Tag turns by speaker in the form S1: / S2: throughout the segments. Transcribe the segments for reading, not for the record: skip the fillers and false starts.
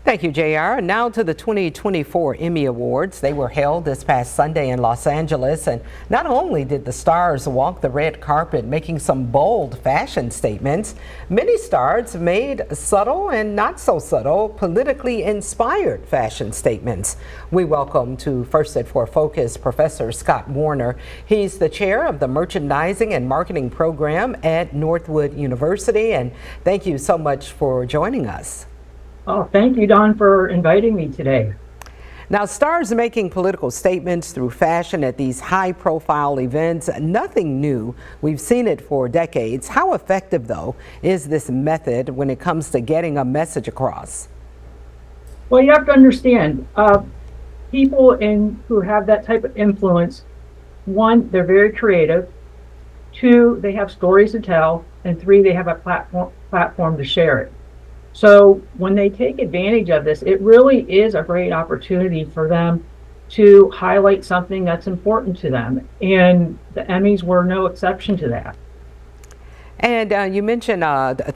S1: Thank you, JR. Now to the 2024 Emmy Awards. They were held this past Sunday in Los Angeles, and not only did the stars walk the red carpet making some bold fashion statements, many stars made subtle and not so subtle, politically inspired fashion statements. We welcome to First at 4 Focus Professor Scott Warner. He's the chair of the Merchandising and Marketing Program at Northwood University, and thank you so much for joining us.
S2: Oh, thank you, Don, for inviting me today.
S1: Now, stars making political statements through fashion at these high-profile events, nothing new. We've seen it for decades. How effective, though, is this method when it comes to getting a message across?
S2: Well, you have to understand, people who have that type of influence, one, they're very creative. Two, they have stories to tell. And three, they have a platform to share it. So when they take advantage of this, it really is a great opportunity for them to highlight something that's important to them. And the Emmys were no exception to that.
S1: And you mentioned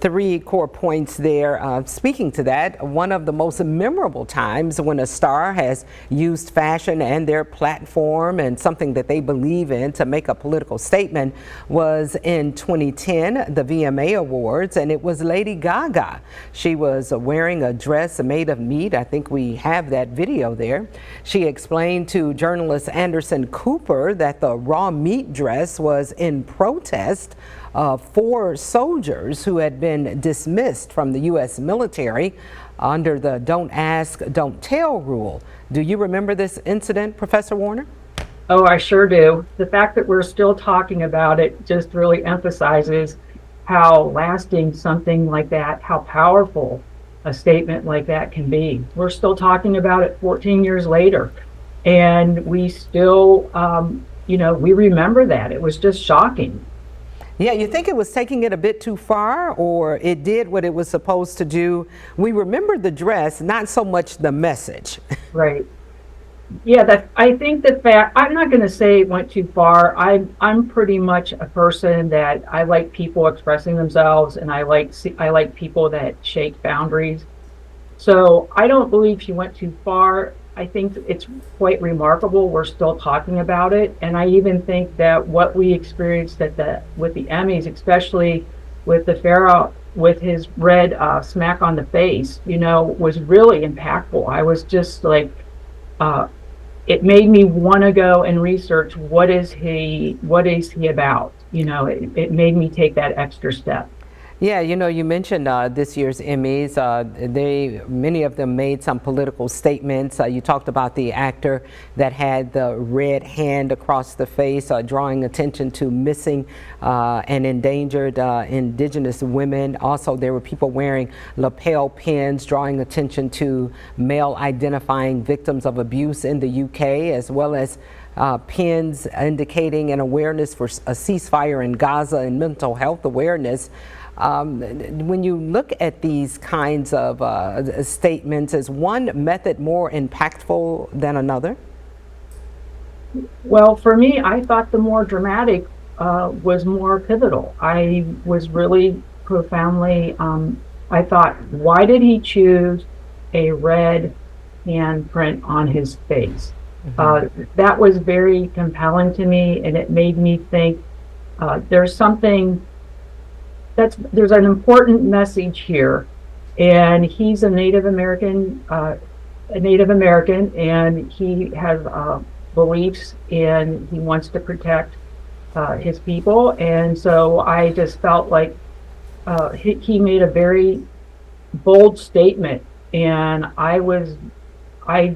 S1: 3 core points there. Speaking to that, one of the most memorable times when a star has used fashion and their platform and something that they believe in to make a political statement was in 2010, the VMA Awards, and it was Lady Gaga. She was wearing a dress made of meat. I think we have that video there. She explained to journalist Anderson Cooper that the raw meat dress was in protest of 4 soldiers who had been dismissed from the U.S. military under the don't ask, don't tell rule. Do you remember this incident, Professor Warner?
S2: Oh, I sure do. The fact that we're still talking about it just really emphasizes how lasting something like that, how powerful a statement like that can be. We're still talking about it 14 years later, and we still, we remember that. It was just shocking.
S1: Yeah, you think it was taking it a bit too far, or it did what it was supposed to do? We remember the dress, not so much the message.
S2: Right. Yeah, I think the fact, I'm not going to say it went too far. I'm pretty much a person that I like people expressing themselves, and I like people that shake boundaries. So I don't believe she went too far. I think it's quite remarkable we're still talking about it, and I even think that what we experienced with the Emmys, especially with the Pharaoh with his red smack on the face, was really impactful. I was just like, it made me want to go and research what is he about. It made me take that extra step.
S1: Yeah, you mentioned this year's Emmys. Many of them made some political statements. You talked about the actor that had the red hand across the face, drawing attention to missing and endangered indigenous women. Also, there were people wearing lapel pins, drawing attention to male identifying victims of abuse in the UK, as well as pins indicating an awareness for a ceasefire in Gaza and mental health awareness. When you look at these kinds of statements, is one method more impactful than another?
S2: Well, for me, I thought the more dramatic was more pivotal. I was really profoundly, I thought, why did he choose a red handprint on his face? Mm-hmm. That was very compelling to me, and it made me think there's an important message here, and he's a Native American, and he has beliefs, and he wants to protect his people. And so I just felt like he made a very bold statement, and I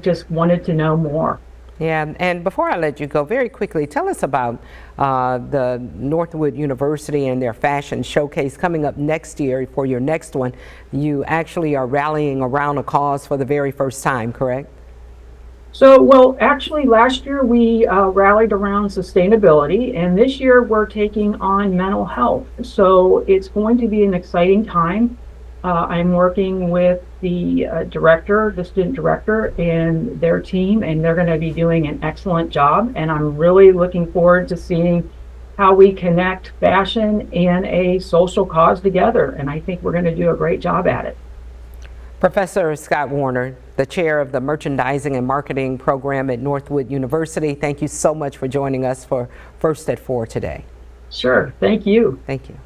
S2: just wanted to know more.
S1: Yeah, and before I let you go, very quickly, tell us about the Northwood University and their fashion showcase coming up next year for your next one. You actually are rallying around a cause for the very first time, correct?
S2: So, well, actually last year we rallied around sustainability, and this year we're taking on mental health. So it's going to be an exciting time. I'm working with the student director and their team, and they're going to be doing an excellent job. And I'm really looking forward to seeing how we connect fashion and a social cause together. And I think we're going to do a great job at it.
S1: Professor Scott Warner, the chair of the Merchandising and Marketing Program at Northwood University, thank you so much for joining us for First at 4 today.
S2: Sure. Thank you.
S1: Thank you.